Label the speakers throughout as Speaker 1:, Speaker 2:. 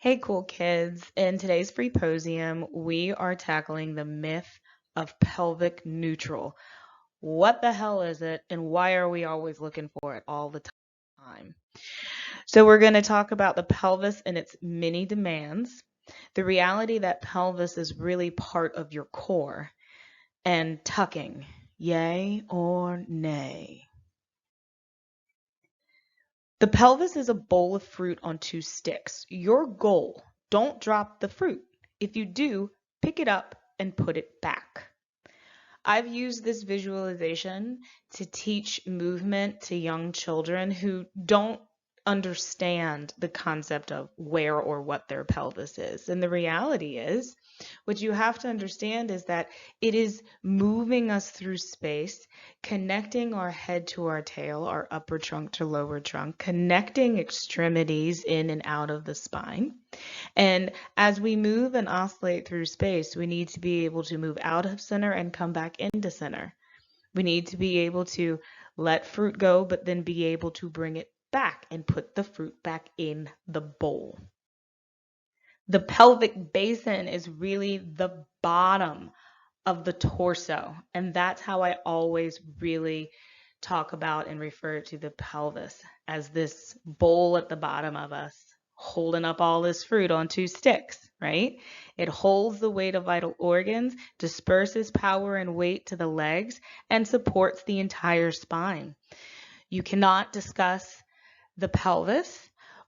Speaker 1: Hey, cool kids. In today's Freeposium, we are tackling the myth of pelvic neutral. What the hell is it, and why are we always looking for it all the time? So, we're going to talk about the pelvis and its many demands, the reality that pelvis is really part of your core, and tucking, yay or nay. The pelvis is a bowl of fruit on two sticks. Your goal, don't drop the fruit. If you do, pick it up and put it back. I've used this visualization to teach movement to young children who don't understand the concept of where or what their pelvis is. And the reality is, what you have to understand is that it is moving us through space, connecting our head to our tail, our upper trunk to lower trunk, connecting extremities in and out of the spine. And as we move and oscillate through space, we need to be able to move out of center and come back into center. We need to be able to let fruit go, but then be able to bring it back and put the fruit back in the bowl. The pelvic basin is really the bottom of the torso, and that's how I always really talk about and refer to the pelvis as this bowl at the bottom of us holding up all this fruit on two sticks, right? It holds the weight of vital organs, disperses power and weight to the legs, and supports the entire spine. You cannot discuss the pelvis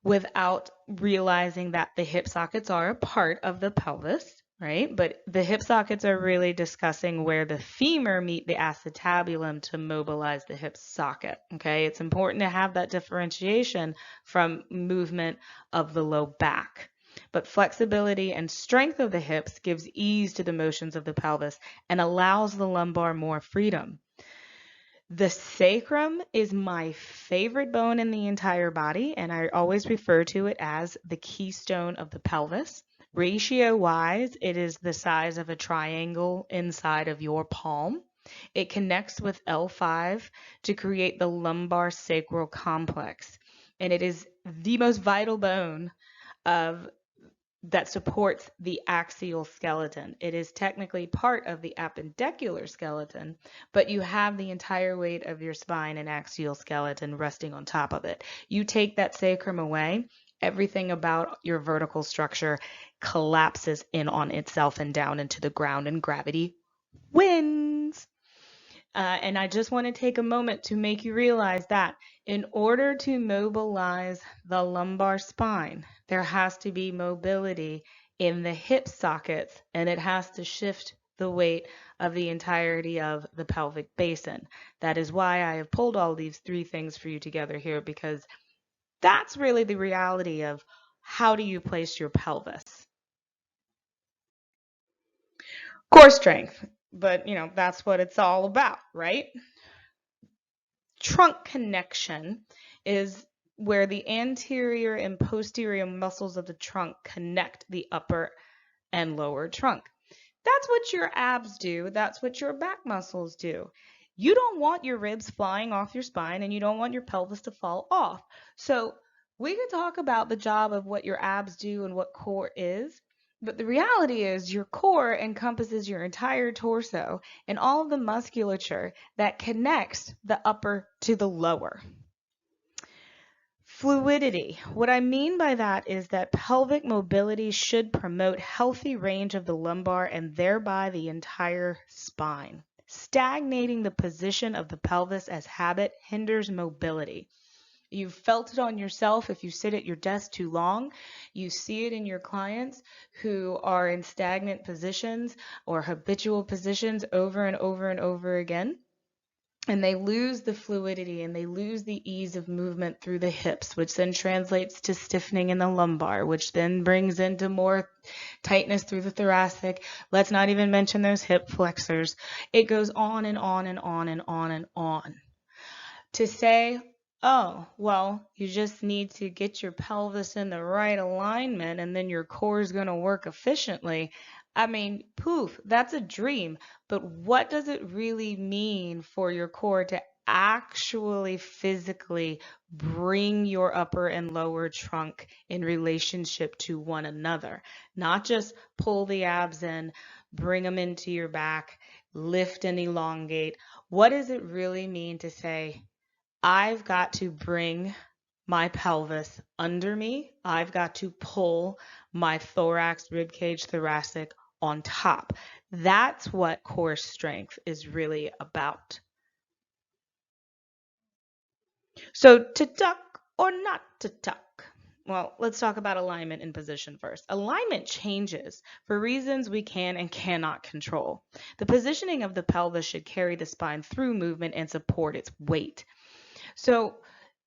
Speaker 1: without realizing that the hip sockets are a part of the pelvis, right? But the hip sockets are really discussing where the femur meet the acetabulum to mobilize the hip socket, okay? It's important to have that differentiation from movement of the low back. But flexibility and strength of the hips gives ease to the motions of the pelvis and allows the lumbar more freedom. The sacrum is my favorite bone in the entire body, and I always refer to it as the keystone of the pelvis. Ratio-wise, it is the size of a triangle inside of your palm. It connects with L5 to create the lumbar sacral complex, and it is the most vital bone of that supports the axial skeleton. It is technically part of the appendicular skeleton, but you have the entire weight of your spine and axial skeleton resting on top of it. You take that sacrum away, everything about your vertical structure collapses in on itself and down into the ground, and gravity wins. And I just want to take a moment to make you realize that in order to mobilize the lumbar spine, there has to be mobility in the hip sockets, and it has to shift the weight of the entirety of the pelvic basin. That is why I have pulled all these three things for you together here, because that's really the reality of how do you place your pelvis. Core strength, but that's what it's all about, right? Trunk connection is where the anterior and posterior muscles of the trunk connect the upper and lower trunk. That's what your abs do. That's what your back muscles do. You don't want your ribs flying off your spine, and you don't want your pelvis to fall off. So we could talk about the job of what your abs do and what core is. But the reality is your core encompasses your entire torso and all of the musculature that connects the upper to the lower. Fluidity. What I mean by that is that pelvic mobility should promote healthy range of the lumbar and thereby the entire spine. Stagnating the position of the pelvis as habit hinders mobility. You've felt it on yourself if you sit at your desk too long. You see it in your clients who are in stagnant positions or habitual positions over and over and over again. And they lose the fluidity and they lose the ease of movement through the hips, which then translates to stiffening in the lumbar, which then brings into more tightness through the thoracic. Let's not even mention those hip flexors. It goes on and on and on and on and on. To say, oh, well, you just need to get your pelvis in the right alignment and then your core is going to work efficiently. I mean, poof, that's a dream. But what does it really mean for your core to actually physically bring your upper and lower trunk in relationship to one another. Not just pull the abs in, bring them into your back, lift and elongate. What does it really mean to say, I've got to bring my pelvis under me. I've got to pull my thorax, ribcage, thoracic on top. That's what core strength is really about. So to tuck or not to tuck? Well, let's talk about alignment and position first. Alignment changes for reasons we can and cannot control. The positioning of the pelvis should carry the spine through movement and support its weight. So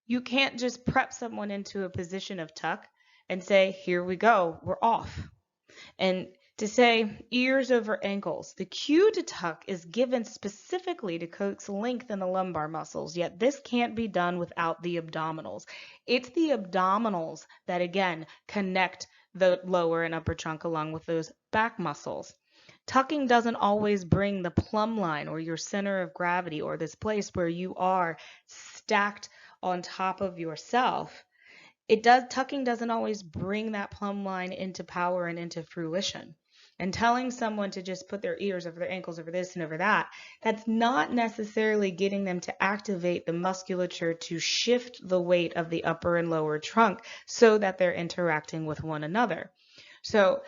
Speaker 1: you can't just prep someone into a position of tuck and say, here we go, we're off. And to say ears over ankles, the cue to tuck is given specifically to coax length in the lumbar muscles, yet this can't be done without the abdominals. It's the abdominals that, again, connect the lower and upper trunk along with those back muscles. Tucking doesn't always bring the plumb line or your center of gravity or this place where you are stacked on top of yourself. Tucking doesn't always bring that plumb line into power and into fruition. And telling someone to just put their ears over their ankles over this and over that, that's not necessarily getting them to activate the musculature to shift the weight of the upper and lower trunk so that they're interacting with one another. So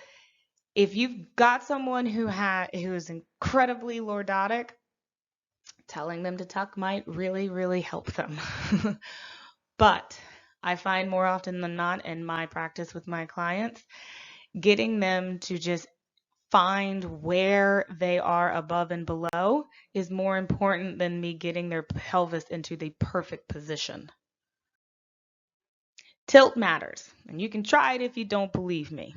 Speaker 1: if you've got someone who is incredibly lordotic, telling them to tuck might really, really help them. But I find more often than not in my practice with my clients, getting them to just find where they are above and below is more important than me getting their pelvis into the perfect position. Tilt matters, and you can try it if you don't believe me.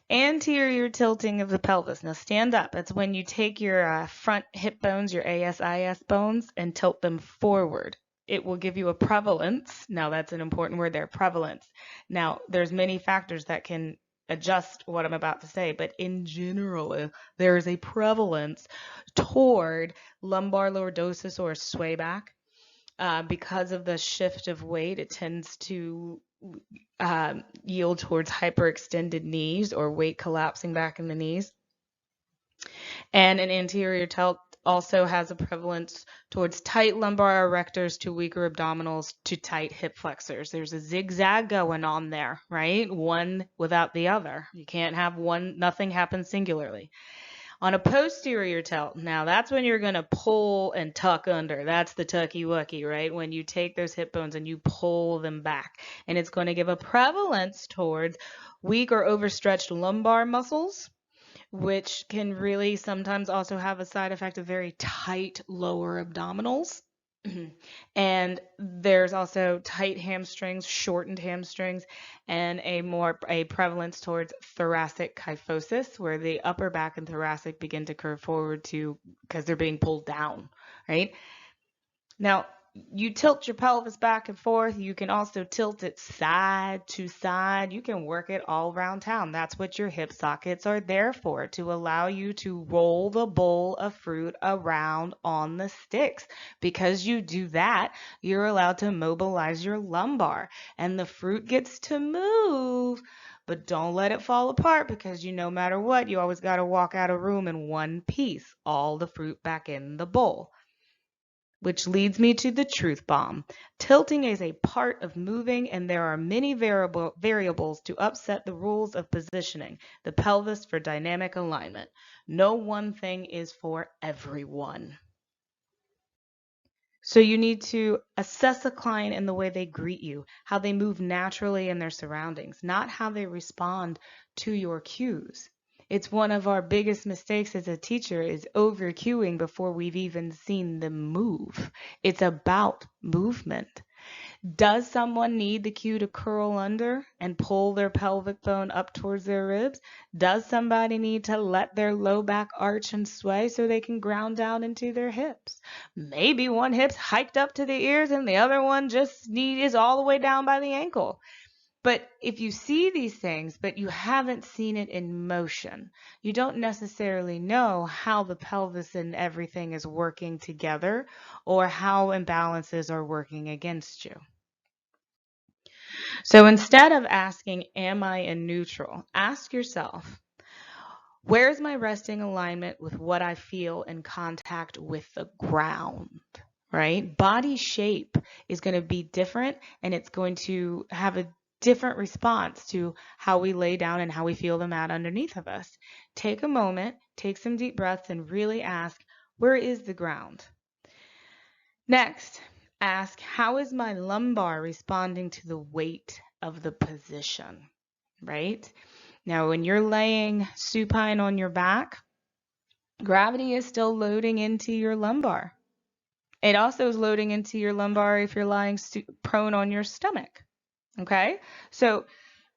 Speaker 1: Anterior tilting of the pelvis. Now stand up. That's when you take your front hip bones, your ASIS bones, and tilt them forward. It will give you a prevalence. Now that's an important word there, prevalence. Now there's many factors that can adjust what I'm about to say, but in general, there is a prevalence toward lumbar lordosis or sway back. Because of the shift of weight, it tends to yield towards hyperextended knees or weight collapsing back in the knees. And an anterior tilt also has a prevalence towards tight lumbar erectors to weaker abdominals to tight hip flexors. There's a zigzag going on there, right? One without the other. You can't have one, nothing happens singularly. On a posterior tilt, now that's when you're going to pull and tuck under. That's the tucky-wucky, right? When you take those hip bones and you pull them back. And it's going to give a prevalence towards weak or overstretched lumbar muscles, which can really sometimes also have a side effect of very tight lower abdominals. And there's also tight hamstrings, shortened hamstrings, and a prevalence towards thoracic kyphosis, where the upper back and thoracic begin to curve forward because they're being pulled down, right? Now, you tilt your pelvis back and forth. You can also tilt it side to side. You can work it all around town. That's what your hip sockets are there for, to allow you to roll the bowl of fruit around on the sticks. Because you do that, you're allowed to mobilize your lumbar and the fruit gets to move. But don't let it fall apart, because no matter what, you always got to walk out of room in one piece, all the fruit back in the bowl. Which leads me to the truth bomb. Tilting is a part of moving, and there are many variables to upset the rules of positioning the pelvis for dynamic alignment. No one thing is for everyone. So you need to assess a client in the way they greet you, how they move naturally in their surroundings, not how they respond to your cues. It's one of our biggest mistakes as a teacher is over cueing before we've even seen them move. It's about movement. Does someone need the cue to curl under and pull their pelvic bone up towards their ribs? Does somebody need to let their low back arch and sway so they can ground down into their hips? Maybe one hip's hiked up to the ears and the other one just is all the way down by the ankle. But if you see these things, but you haven't seen it in motion, you don't necessarily know how the pelvis and everything is working together or how imbalances are working against you. So instead of asking, am I in neutral? Ask yourself, where's my resting alignment with what I feel in contact with the ground? Right? Body shape is going to be different, and it's going to have a different response to how we lay down and how we feel the mat underneath of us. Take a moment, take some deep breaths, and really ask, where is the ground? Next, ask, how is my lumbar responding to the weight of the position? Right? Now, when you're laying supine on your back, gravity is still loading into your lumbar. It also is loading into your lumbar if you're lying prone on your stomach. Okay? So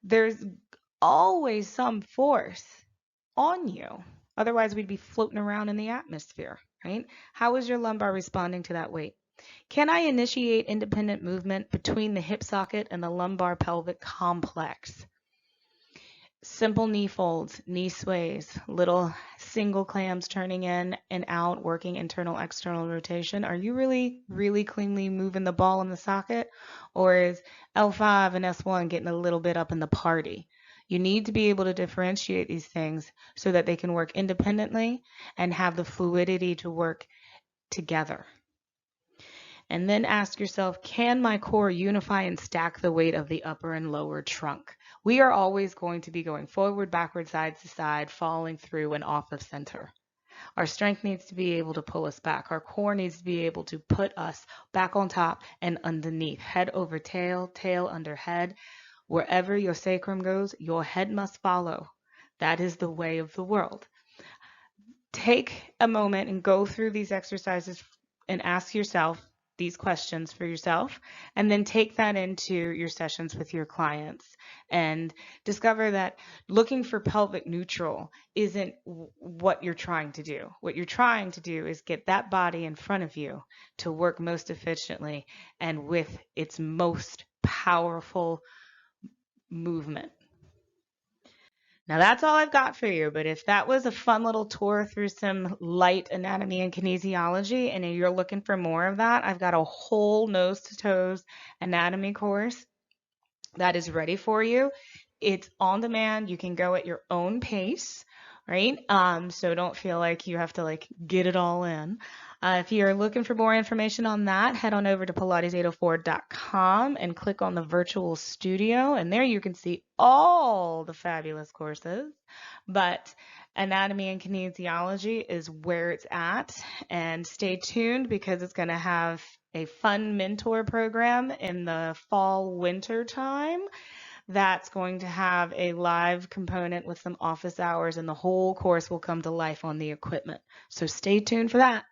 Speaker 1: there's always some force on you. Otherwise, we'd be floating around in the atmosphere, right? How is your lumbar responding to that weight? Can I initiate independent movement between the hip socket and the lumbar pelvic complex? Simple knee folds, knee sways, little single clams turning in and out, working internal, external rotation. Are you really, really cleanly moving the ball in the socket? Or is L5 and S1 getting a little bit up in the party? You need to be able to differentiate these things so that they can work independently and have the fluidity to work together. And then ask yourself, can my core unify and stack the weight of the upper and lower trunk? We are always going to be going forward, backward, side to side, falling through and off of center. Our strength needs to be able to pull us back. Our core needs to be able to put us back on top and underneath, head over tail, tail under head. Wherever your sacrum goes, your head must follow. That is the way of the world. Take a moment and go through these exercises and ask yourself these questions for yourself, and then take that into your sessions with your clients and discover that looking for pelvic neutral isn't what you're trying to do. What you're trying to do is get that body in front of you to work most efficiently and with its most powerful movement. Now that's all I've got for you, but if that was a fun little tour through some light anatomy and kinesiology and you're looking for more of that, I've got a whole nose to toes anatomy course that is ready for you. It's on demand. You can go at your own pace, right? So don't feel like you have to get it all in. If you're looking for more information on that, head on over to Pilates804.com and click on the virtual studio, and there you can see all the fabulous courses. But anatomy and kinesiology is where it's at, and stay tuned because it's going to have a fun mentor program in the fall winter time that's going to have a live component with some office hours, and the whole course will come to life on the equipment. So stay tuned for that.